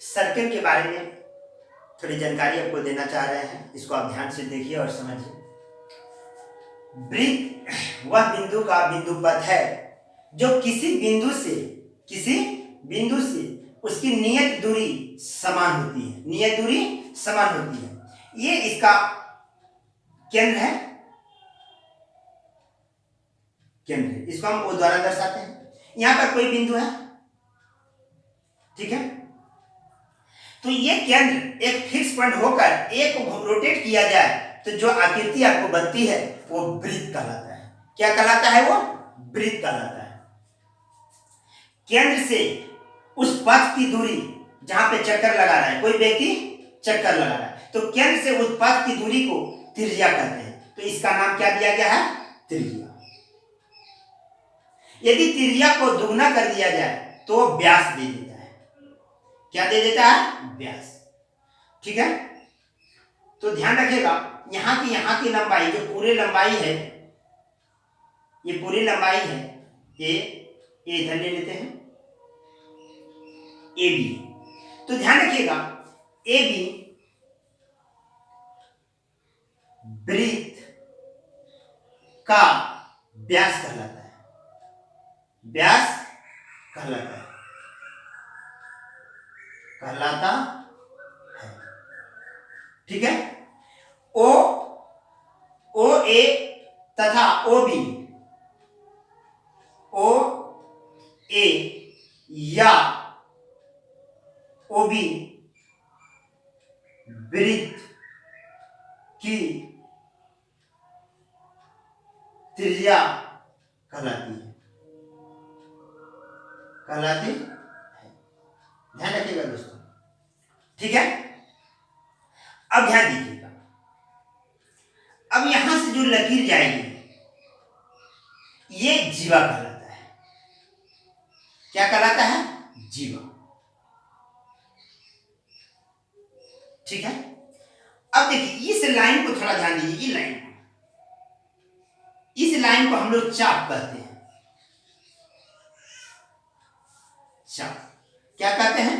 Circle के बारे में थोड़ी जानकारी आपको देना चाह रहे हैं, इसको आप ध्यान से देखिए और समझिए। वृत्त वह बिंदु का बिंदु पथ है जो किसी बिंदु से उसकी नियत दूरी समान होती है, नियत दूरी समान होती है। ये इसका केंद्र है, इसको हम ओ द्वारा दर्शाते हैं। यहां पर कोई बिंदु है, ठीक है, तो ये केंद्र एक फिक्स पॉइंट होकर एक रोटेट किया जाए तो जो आकृति आपको बनती है वो वृत्त कहलाता है। क्या कहलाता है? वो वृत्त कहलाता है। केंद्र से उस पथ की दूरी, जहां पे चक्कर लगा रहा है कोई व्यक्ति, चक्कर लगा रहा है, तो केंद्र से उस पथ की दूरी को त्रिज्या कहते हैं। तो इसका नाम क्या दिया गया है? त्रिज्या। यदि त्रिज्या को दुगना कर दिया जाए तो व्यास दे देता है। क्या दे देता है? व्यास। ठीक है, तो ध्यान रखिएगा, यहाँ की लंबाई, जो पूरी लंबाई है, ये पूरी लंबाई है, ये इधर ले लेते हैं, ए बी। तो ध्यान रखिएगा, ए बी वृत्त का व्यास कहलाता है, व्यास कहलाता है, ठीक है। ओ ए तथा ओ बी, ओ ए या ओ बी वृत्त की त्रिज्या कहलाती है, ध्यान रखिएगा दोस्तों, ठीक है। अब ध्यान दीजिएगा, अब यहां से जो लकीर जाएगी ये जीवा कहलाता है। क्या कहलाता है? जीवा, ठीक है। अब देखिए, इस लाइन को थोड़ा ध्यान दीजिए, इस लाइन को हम लोग चाप कहते हैं, चाप। क्या कहते हैं?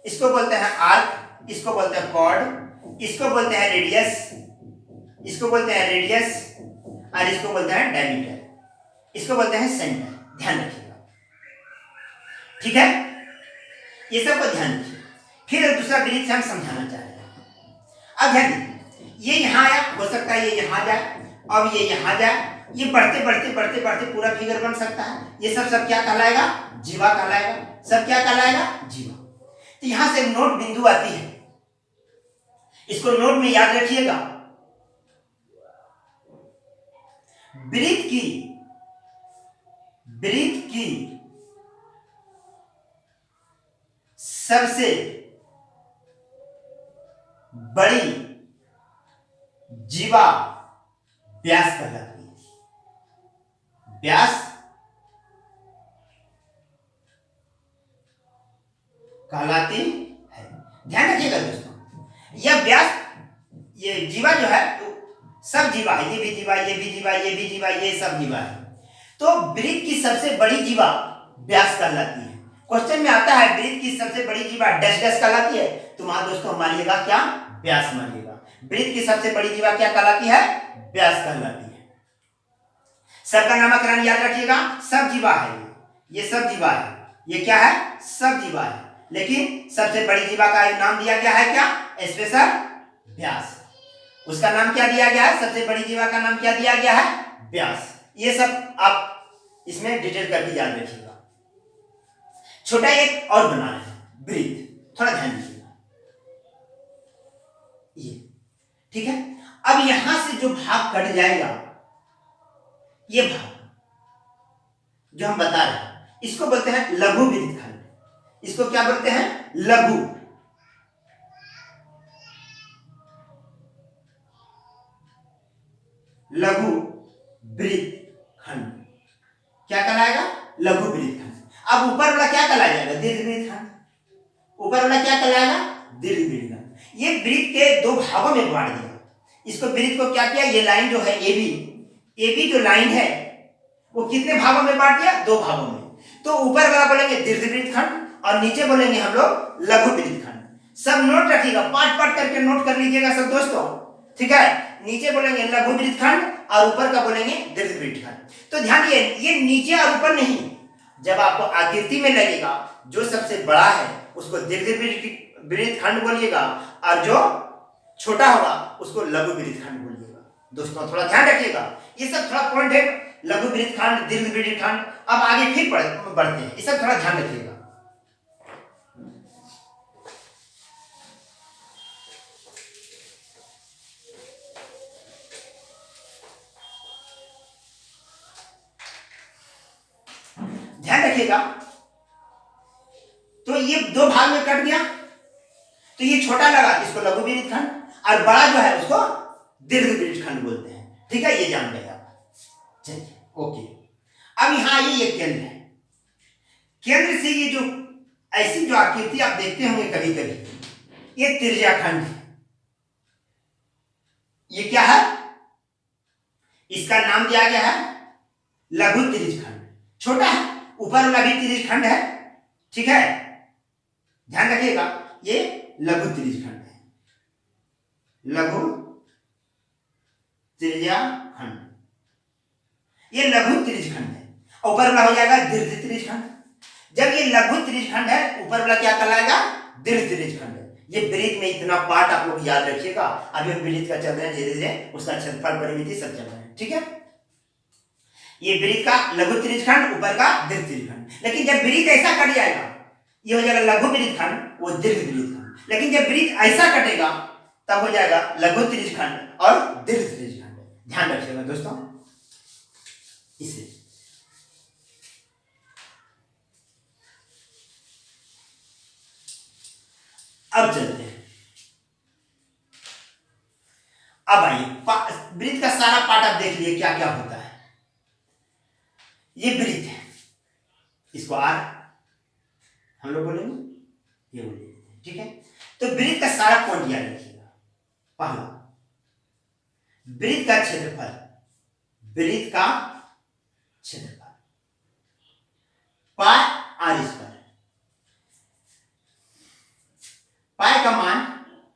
इसको बोलते हैं आर्क, इसको बोलते हैं कॉर्ड, इसको बोलते हैं रेडियस, इसको बोलते हैं रेडियस, और इसको बोलते हैं डायमीटर, इसको बोलते हैं सेंटर। ध्यान रखिएगा, ठीक है, ये सब को ध्यान रखिए। फिर दूसरा वृत्त से हम समझाना चाह रहे हैं। अब ध्यान दीजिए, ये यहां आया, हो सकता है ये यहां जाए, अब ये यहां जाए, ये बढ़ते बढ़ते बढ़ते बढ़ते पूरा फिगर बन सकता है। ये सब क्या कहलाएगा? जीवा कहलाएगा। सब क्या कहलाएगा? जीवा। तो यहां से नोट बिंदु आती है, इसको नोट में याद रखिएगा। वृत्त की सबसे बड़ी जीवा व्यास कहलाती है, व्यास कहलाती है। ध्यान रखिएगा दोस्तों, यह व्यास, ये जीवा जो है सब जीवा है, ये भी जीवा, ये भी जीवा, ये भी जीवा, ये सब जीवा है। तो वृत्त की सबसे बड़ी जीवा व्यास कहलाती है। क्वेश्चन में आता है वृत्त की सबसे बड़ी जीवा डैश डैश कहलाती है, तो वहां दोस्तों मानिएगा क्या? व्यास मानिएगा। वृत्त की सबसे बड़ी जीवा क्या कहलाती है? व्यास कहलाती है। सबका नामकरण याद रखिएगा, सब जीवा है, ये सब जीवा है, ये क्या है? सब जीवा है, लेकिन सबसे बड़ी जीवा का नाम दिया गया है क्या? स्पेशल व्यास। उसका नाम क्या दिया गया है? सबसे बड़ी जीवा का नाम क्या दिया गया है? व्यास। ये सब आप इसमें डिटेल करके याद रखिएगा। छोटा एक और बना रहे हैं वृत्त, थोड़ा ध्यान दीजिएगा, ये ठीक है। अब यहां से जो भाग कट जाएगा, ये भाग जो हम बता रहे हैं, इसको बोलते हैं लघु वृत्तखंड। इसको क्या बोलते हैं? लघु वृत्तखंड। क्या कहलाएगा? लघु वृत्तखंड। अब ऊपर वाला क्या कहलाया जाएगा? दीर्घ वृत्तखंड। ऊपर वाला क्या कहलाएगा? दीर्घ वृत्तखंड। ये वृत्त के दो भागों में बांट दिया। इसको वृत्त को क्या किया? ये लाइन जो है AB जो लाइन है वो कितने भागों में बांट दिया? दो भागों में। तो ऊपर वाला बोलेंगे दीर्घ वृत्तखंड और नीचे बोलेंगे हम लोग लघु वृत्त खंड। सब नोट रखिएगा, पार्ट पार्ट करके नोट कर लीजिएगा सब दोस्तों, ठीक है। नीचे बोलेंगे लघु वृत्त खंड और ऊपर का बोलेंगे दीर्घ वृत्त खंड। तो ध्यान दिए, ये नीचे और ऊपर नहीं, जब आपको आकृति में लगेगा जो सबसे बड़ा है उसको दीर्घ वृत्त खंड बोलिएगा और जो छोटा होगा उसको लघु वृत्त खंड बोलिएगा। दोस्तों थोड़ा ध्यान रखिएगा, ये सब थोड़ा पॉइंट है, लघु वृत्त खंड, दीर्घ वृत्त खंड। अब आगे फिर बढ़ते हैं, ये सब थोड़ा ध्यान रखिएगा। ध्यान रखिएगा, तो ये दो भाग में कट गया, तो ये छोटा लगा इसको लघु वृत्त खंड और बड़ा जो है उसको दीर्घ वृत्त खंड बोलते हैं, ठीक है। ये जान गए आप, चलिए ओके। अब यहां ये केंद्र है, केंद्र से ये जो ऐसी जो आकृति आप देखते होंगे कभी कभी, ये त्रिज्या खंड है। ये क्या है, इसका नाम दिया गया है लघु त्रिज्य खंड। छोटा है, ऊपर वाला भी त्रिज्य खंड है, ठीक है। ध्यान रखिएगा, ये लघु त्रिज्य खंड है, लघु त्रिज्या खंड, ये लघु त्रिज्य खंड है। ऊपर वाला हो जाएगा दीर्घ त्रिज्य खंड। जब ये लघु त्रिज्य खंड है, ऊपर वाला क्या कहलाएगा, दीर्घ त्रिज्य खंड है। ये वृत्त में इतना पार्ट आप लोग याद रखिएगा, अभी हम वृत्त का चल रहे हैं, धीरे धीरे उसका क्षेत्रफल परिमिति सब चल रहा है, ठीक है। ये वृत्त का लघु त्रिज्य खंड, ऊपर का दीर्घ त्रिज्य खंड। लेकिन जब वृत्त ऐसा कट जाएगा, ये हो जाएगा लघु वृत्त खंड, वो दीर्घ वृत्त खंड। लेकिन जब वृत्त ऐसा कटेगा तब हो जाएगा लघु त्रिज्य खंड और दीर्घ त्रिज्य खंड। ध्यान रखिएगा दोस्तों, इसे अब चलते हैं। अब आइए, वृत्त का सारा पार्ट आप देख लिए क्या क्या होता है। ये वृत्त है, इसको आर हम लोग बोलेंगे, ये बोलेंगे, ठीक है। तो वृत्त का सारा पॉइंट याद रखिएगा। पहला, वृत्त का क्षेत्रफल, वृत्त का क्षेत्रफल पाई आर स्क्वायर। पाई का मान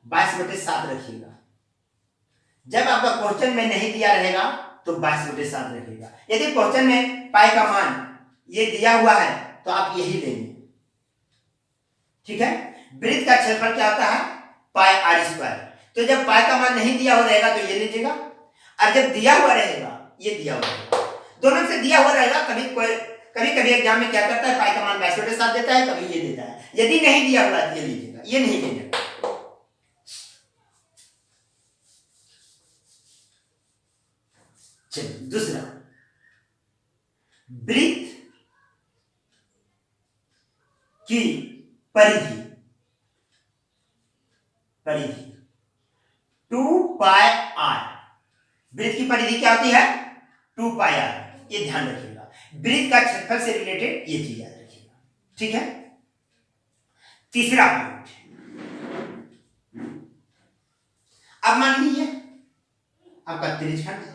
22/7 रखिएगा। जब आपका क्वेश्चन में नहीं दिया रहेगा तो 22/7 रखिएगा। यदि क्वेश्चन में पाई का मान ये दिया हुआ है तो आप यही लेंगे, ठीक है। वृत्त का क्षेत्रफल क्या होता है, पाई आर स्क्वायर। तो जब पाई का मान नहीं दिया हुआ रहेगा तो ये लीजिएगा, और जब दिया हुआ रहेगा ये दिया हुआ रहेगा। दोनों से दिया हुआ रहेगा। कभी कभी एग्जाम में क्या करता है, पाई का मान 22/7 देता है, कभी ये देता है। यदि नहीं दिया हुआ है ये लीजिएगा, ये नहीं लेंगे। चलिए दूसरा, वृत्त की परिधि 2 पाई आर। वृत्त की परिधि क्या होती है, 2 पाई आर। ये ध्यान रखिएगा, वृत्त का क्षेत्रफल से रिलेटेड ये चीज याद रखिएगा, ठीक है। तीसरा पॉइंट, अब मान लीजिए आपका त्रिज्य खंड,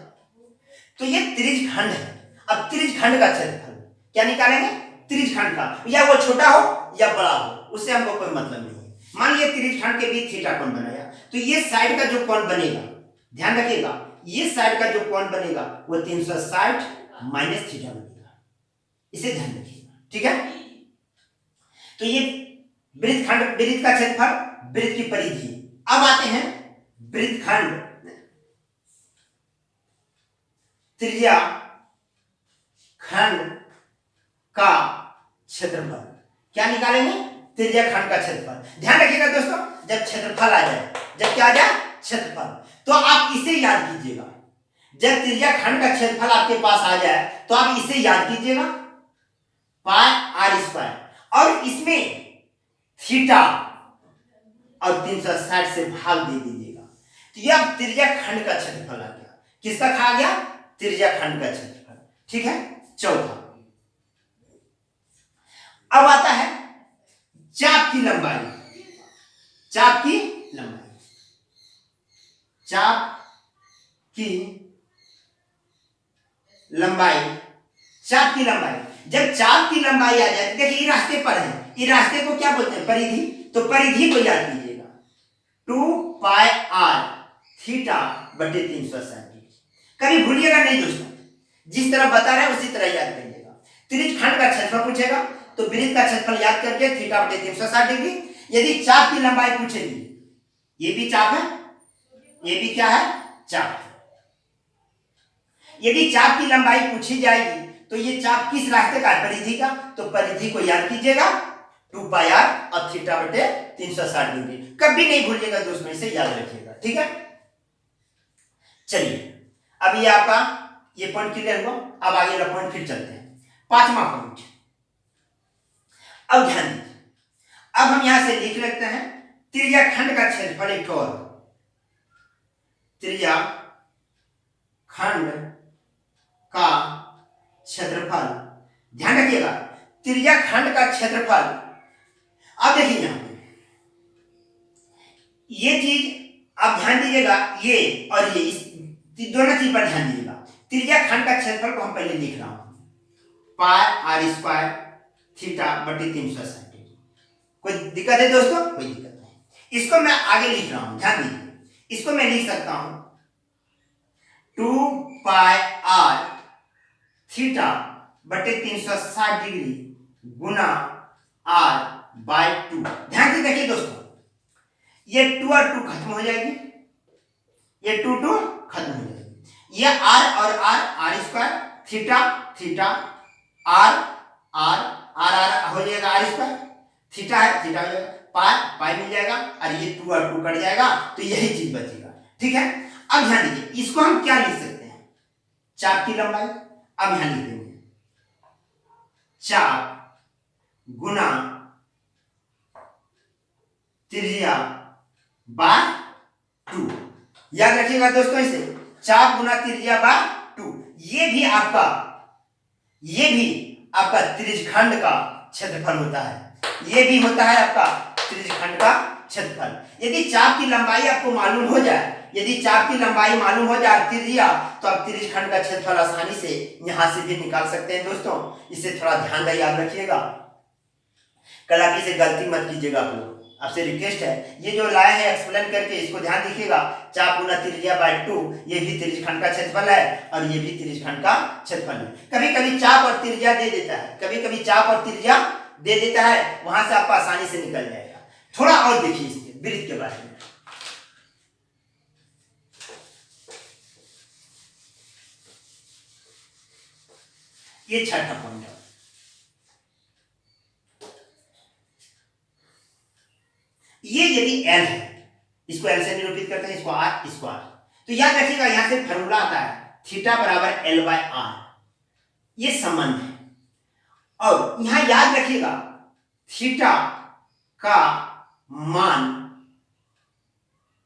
तो ये त्रिज्य खंड है। अब त्रिज्य खंड का क्षेत्रफल क्या निकालेंगे, त्रिज्य खंड का, या वो छोटा हो या बड़ा हो, उससे हमको कोई मतलब नहीं है। मान लीजिए त्रिज्य खंड के बीच थीटा कोण बनाया, तो ये साइड का जो कोण बनेगा, ध्यान रखिएगा, ये साइड का जो कोण बनेगा वो 360 माइनस थीटा बनेगा। इसे ध्यान रखिएगा, ठीक है। तो ये वृत्त खंड, वृत्त का क्षेत्रफल, वृत्त की परिधि। अब आते हैं वृत्त खंड, त्रिज्या खंड का क्षेत्रफल क्या निकालेंगे, त्रिज्या खंड का क्षेत्रफल। ध्यान रखिएगा दोस्तों, जब क्षेत्रफल आ जाए, जब क्या आ जाए क्षेत्रफल, तो आप इसे याद कीजिएगा। जब त्रिज्या खंड का क्षेत्रफल आपके पास आ जाए तो आप इसे याद कीजिएगा, पाई आर स्क्वायर, और इसमें थीटा और 360 से भाग दे दीजिएगा। तो यह त्रिज्या खंड का क्षेत्रफल आ गया। किसका खा गया, त्रिज्या खंड का क्षेत्रफल, ठीक है। चौथा, अब आता है चाप की लंबाई। चाप की लंबाई, चाप की लंबाई, चाप की लंबाई। जब चाप की लंबाई आ जाए, देखिए ये रास्ते पर है, इस रास्ते को क्या बोलते हैं? परिधि। तो परिधि को याद कीजिएगा, 2πr थीटा बटे 360 डिग्री। कभी भूलिएगा नहीं दोस्तों, जिस तरह बता रहे हैं उसी तरह याद करिएगा। त्रिज्य खंड का क्षेत्रफल पूछेगा तो वृत्त का क्षेत्रफल याद करके थीटा बटे 360 डिग्री। यदि चाप की लंबाई पूछेगी, ये भी चाप है, ये भी क्या है? चाप है। यदि चाप की लंबाई पूछी जाएगी तो ये चाप किस रास्ते का है? परिधि का। तो परिधि को याद कीजिएगा 2πr और थीटा बटे 360 डिग्री। कभी नहीं भूलिएगा दोस्तों, इसे याद रखिएगा, ठीक है। चलिए अब ये आपका ये पॉइंट क्लियर हुआ। अब आगे वाला पॉइंट फिर चलते हैं, 5वां पॉइंट। अब ध्यान दीजिए, अब हम यहां से लिख लेते हैं त्रिज्या खंड का क्षेत्रफल। एक और त्रिज्या खंड का क्षेत्रफल, ध्यान रखिएगा त्रिज्या खंड का क्षेत्रफल। अब देखिए यहां पे ये चीज आप ध्यान दीजिएगा, ये और ये इस दोनों चीज पर ध्यान दीजिएगा। त्रिज्या खंड का क्षेत्रफल को हम पहले लिख रहा हूं, पाई आर स्क्वायर थीटा बटे 360 डिग्री। कोई दिक्कत है दोस्तों? कोई दिक्कत नहीं। इसको मैं आगे लिख रहा हूं, ध्यान दीजिए। इसको मैं लिख सकता हूं 2πr थीटा बटे 360 डिग्री गुना r/2। ध्यान से देखिए दोस्तों, ये 2 और 2 खत्म हो जाएगी, ये 2 खत्म हो जाएगी। ये r और r square theta theta r हो जाएगा r स्क्वायर, थीटा है थीटा हो जाएगा, पाई मिल जाएगा और ये 2 और 2 कट जाएगा, तो यही चीज बचेगा, ठीक है। अब ध्यान दीजिए, इसको हम क्या लिख सकते हैं? चाप की लंबाई। अब यहां लिख देंगे चाप गुना त्रिज्या बाय 2। याद रखिएगा दोस्तों, इसे चाप गुना त्रिज्या बाय 2। ये भी आपका त्रिज्यखंड का क्षेत्रफल होता है। ये भी होता है आपका त्रिज्यखंड का क्षेत्रफल। यदि चाप की लंबाई आपको मालूम हो जाए, यदि चाप की लंबाई मालूम हो जाए त्रिज्या, तो आप त्रिज्यखंड का क्षेत्रफल आसानी से यहां से भी निकाल सकते हैं दोस्तों। इसे थोड़ा ध्यान से याद रखिएगा, कल से गलती मत कीजिएगा। आप लोग आपसे रिक्वेस्ट है, ये जो लाए हैं एक्सप्लेन करके, इसको ध्यान दीजिएगा। चाप गुना त्रिज्या बाय 2, ये भी त्रिज्यखंड का क्षेत्रफल है और ये भी त्रिज्यखंड का क्षेत्रफल है। कभी कभी चाप और त्रिज्या दे देता है, कभी कभी चाप और त्रिज्या दे देता है, वहां से आपको आसानी से निकल जाएगा। थोड़ा और देखिए इसके वृत्त के बारे में। ये छठा पॉइंट है। ये यदि L है, इसको L से निरूपित करते हैं, इसको R स्क्वायर। तो याद रखिएगा यहां से फॉर्मूला आता है थीटा बराबर L/R, ये संबंध है। और यहां याद रखिएगा थीटा का मान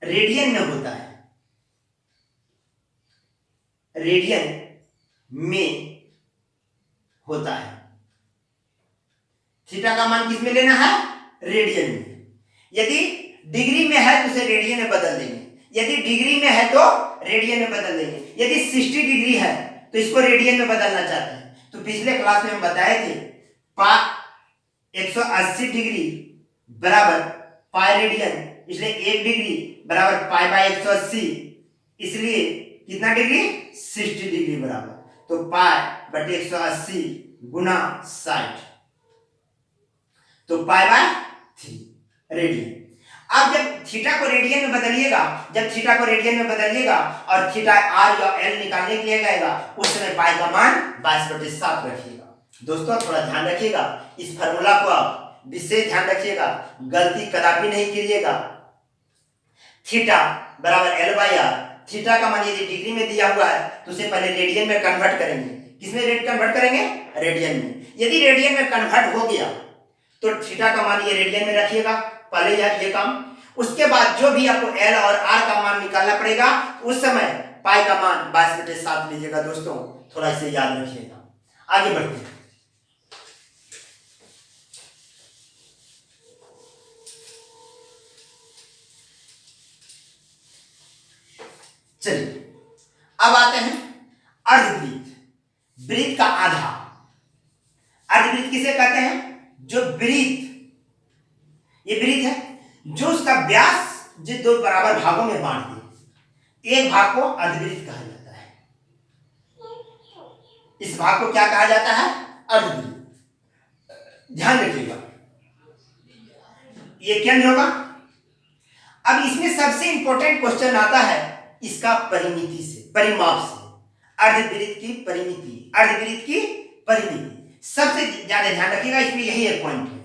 रेडियन में होता है, रेडियन में होता है। थीटा का मान किस में लेना है? रेडियन में। यदि डिग्री में है तो उसे रेडियन में बदल देंगे, यदि डिग्री में है तो रेडियन में बदल देंगे। यदि 60 डिग्री है तो इसको रेडियन में बदलना चाहते हैं, तो पिछले क्लास में हम बताए थे 180 डिग्री बराबर पाई रेडियन, इसलिए 1 डिग्री बराबर पाई बाय 180, इसलिए कितना डिग्री? 60 डिग्री बराबर, तो पाई बटे 180 गुना 60, तो पाई बाय 3 रेडियन। अब जब थीटा को रेडियन में बदलिएगा, जब थीटा को रेडियन में बदलिएगा और थीटा r या l निकालने के लिए जाएगा, उस समय पाई का मान 22/7 रखिएगा। दोस्तों थोड़ा ध्यान रखिएगा, इस फार्मूला को आप विशेष ध्यान रखिएगा, गलती कदापि नहीं कीजिएगा। थीटा बराबर L/R, थीटा का मान यदि डिग्री में दिया हुआ है तो उसे पहले रेडियन में कन्वर्ट करेंगे। किसमें कन्वर्ट करेंगे? रेडियन में। यदि रेडियन में कन्वर्ट हो गया तो थीटा का मान ये रेडियन में रखिएगा पहले ये काम। उसके बाद जो भी आपको L और R का मान निकालना पड़ेगा, उस समय पाई का मान 22/7 लीजिएगा। दोस्तों थोड़ा इसे याद रखिएगा। आगे बढ़ते हैं। चलिए अब आते हैं अर्धवृत्त, वृत्त का आधा। अर्धवृत्त किसे कहते हैं? जो वृत्त जो उसका व्यास जो दो बराबर भागों में बांट दे। एक भाग को अर्धवृत्त कहा जाता है। इस भाग को क्या कहा जाता है? अर्धवृत्त। ध्यान रखिएगा, ये केंद्र होगा। अब इसमें सबसे इंपॉर्टेंट क्वेश्चन आता है इसका परिमिति से, परिमाप से। अर्धवृत्त की परिमिति, अर्धवृत्त की परिमिति सबसे ज्यादा ध्यान रखिएगा। इसमें यही एक पॉइंट है।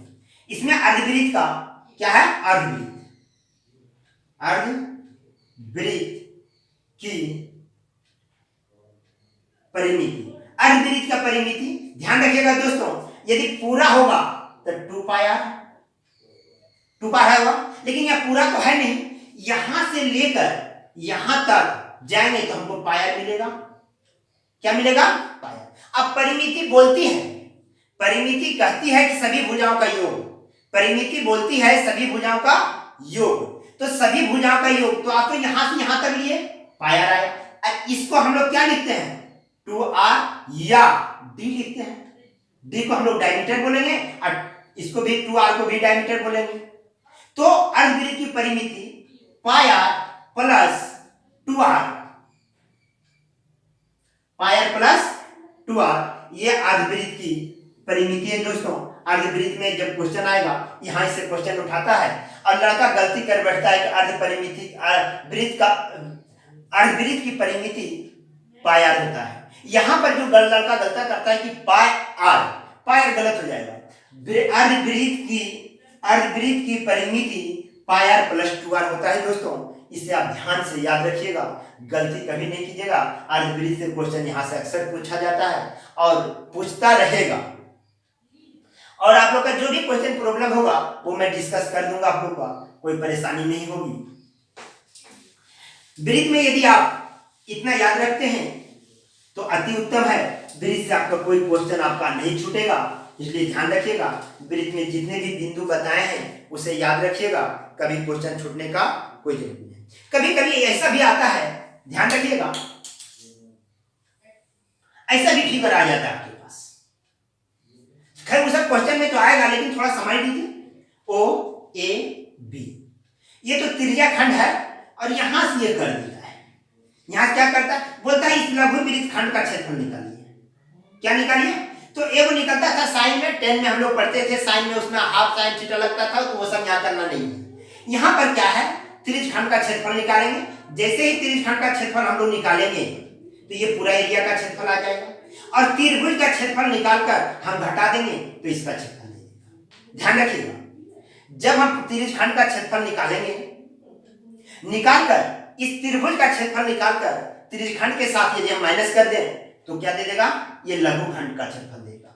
इसमें अर्धवृत्त का क्या है? अर्धवृत्त, अर्धवृत्त की परिमिति। अर्धवृत्त का परिमिति ध्यान रखिएगा दोस्तों, यदि पूरा होगा तो 2 पाई आर, 2 पाई होगा, लेकिन यह पूरा तो है नहीं। यहां से लेकर यहां तक जाएंगे तो हमको पाई आर मिलेगा। क्या मिलेगा? पाई आर। अब परिमिति बोलती है, परिमिति कहती है कि सभी भुजाओं का योग, परिमिति बोलती है सभी भुजाओं का योग। तो सभी भुजाओं का योग, तो आप तो यहां से यहां तक लिए पाई आर आया। अब इसको हम लोग क्या लिखते हैं? 2r या d लिखते हैं। d को हम लोग डायमीटर बोलेंगे और इसको भी 2r को भी डायमीटर बोलेंगे। तो अर्धवृत्त की परिमिति pi r plus 2r, pi r plus 2r, ये अर्धवृत्त की परिमिति है दोस्तों। अर्धवृत्त में जब क्वेश्चन आएगा यहां से क्वेश्चन उठाता है और लड़का गलती कर बैठता है कि अर्धवृत्त की परिमिति पाई आर होता है। यहां पर जो लड़का गलती करता है कि पाई आर गलत हो जाएगा। अर्धवृत्त की परिमिति पाई आर प्लस 2r होता है दोस्तों। इसे आप ध्यान से याद रखिएगा, गलती कभी नहीं कीजिएगा। अर्धवृत्त से क्वेश्चन यहां से अक्सर पूछा जाता है और पूछता रहेगा। और आप लोग का जो भी क्वेश्चन प्रॉब्लम होगा वो मैं डिस्कस कर दूंगा, आप लोग का कोई परेशानी नहीं होगी। वृत्त में यदि आप इतना याद रखते हैं तो अति उत्तम है। वृत्त से आपका कोई क्वेश्चन आपका नहीं छूटेगा, इसलिए ध्यान रखिएगा। वृत्त में जितने भी बिंदु बताए हैं उसे याद रखिएगा, कभी क्वेश्चन छूटने का कोई जरूरत नहीं। कभी कभी ऐसा भी आता है, ध्यान रखिएगा, ऐसा भी फिगर आ जाता है आपके पास। खैर उस क्वेश्चन में तो आएगा, लेकिन थोड़ा समझ लीजिए। ओ ए बी, ये तो त्रिज्या खंड है और यहां से ये कर देता है। यहां क्या करता है? बोलता है इस लघु वृत्त खंड का क्षेत्रफल निकालिए। क्या निकालिए? तो एगो निकलता था साइन में, 10 में हम लोग पढ़ते थे साइन में, उसमें हाफ साइन थीटा लगता था, तो वो सब यहाँ करना नहीं है। यहाँ पर क्या है? त्रिज्य खंड का क्षेत्रफल निकालेंगे। जैसे ही त्रिज्य खंड का क्षेत्रफल हम लोग निकालेंगे तो ये पूरा एरिया का क्षेत्रफल आ जाएगा, और त्रिभुज का क्षेत्रफल निकालकर हम घटा देंगे तो इसका क्षेत्रफल दे देगा। ध्यान रखिएगा, जब हम त्रिज्य खंड का क्षेत्रफल निकालेंगे, निकालकर इस त्रिभुज का क्षेत्रफल निकालकर त्रिज्य खंड के साथ यदि हम माइनस कर दें तो क्या दे देगा? ये लघु खंड का क्षेत्रफल देगा,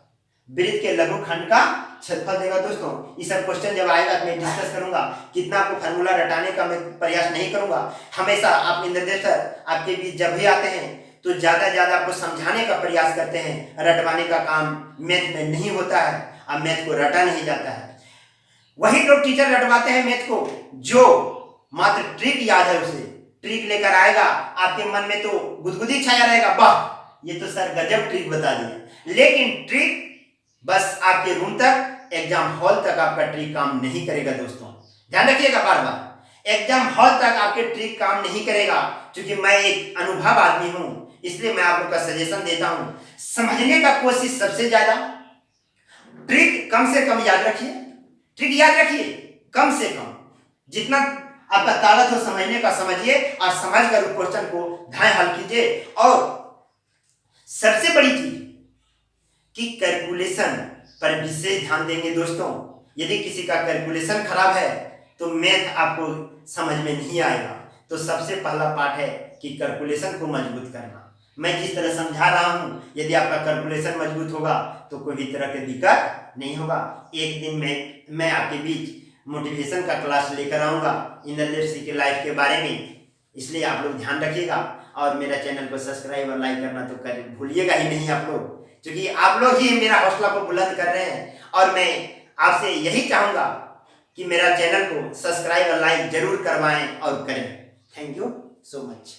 वृत्त के लघु खंड का क्षेत्रफल देगा। दोस्तों ये सब क्वेश्चन जब आएगा तो मैं डिस्कस करूंगा। कितना आपको फार्मूला रटाने का मैं प्रयास नहीं करूंगा। हमेशा आप इंद्रदेव सर आपके बीच जब भी आते हैं तो ज्यादा आपको समझाने का प्रयास करते हैं। रटवाने का काम मैथ में नहीं होता है, अब मैथ को रटा नहीं जाता है। वही लोग टीचर रटवाते हैं मैथ को जो मात्र ट्रिक याद है, उसे ट्रिक लेकर आएगा, आपके मन में तो गुदगुदी छाया रहेगा, वाह ये तो सर गजब ट्रिक बता दिया। लेकिन ट्रिक बस आपके रूम तक, एग्जाम हॉल तक आपका ट्रिक काम नहीं करेगा। दोस्तों ध्यान रखिएगा, बार बार एग्जाम हॉल तक आपके ट्रिक काम नहीं करेगा। क्योंकि मैं एक अनुभव आदमी हूं, इसलिए मैं आप लोग का सजेशन देता हूं। समझने का कोशिश सबसे ज्यादा, ट्रिक कम से कम याद रखिए। ट्रिक याद रखिए कम से कम, जितना आपका ताकत हो समझने का समझिए, और समझकर क्वेश्चन को ढाई हल कीजिए। और सबसे बड़ी चीज कि कैलकुलेशन पर विशेष ध्यान देंगे। दोस्तों यदि किसी का कैलकुलेशन खराब है तो मैथ आपको समझ में नहीं आएगा। तो सबसे पहला पार्ट है कि कैलकुलेशन को मजबूत करना। मैं जिस तरह समझा रहा हूं, यदि आपका कैलकुलेशन मजबूत होगा तो कोई भी तरह की दिक्कत नहीं होगा। एक दिन में मैं आपके बीच मोटिवेशन का क्लास लेकर आऊंगा इंद्रदेव सिंह की लाइफ के बारे में, इसलिए आप लोग ध्यान रखिएगा। और मेरा चैनल को सब्सक्राइब और लाइक करना तो भूलिएगा ही नहीं आप लोग, क्योंकि आप लोग ही मेरा हौसला को बुलंद कर रहे हैं। और मैं आपसे यही चाहूंगा कि मेरा चैनल को सब्सक्राइब और लाइक जरूर करवाएं और करें। Thank you so much.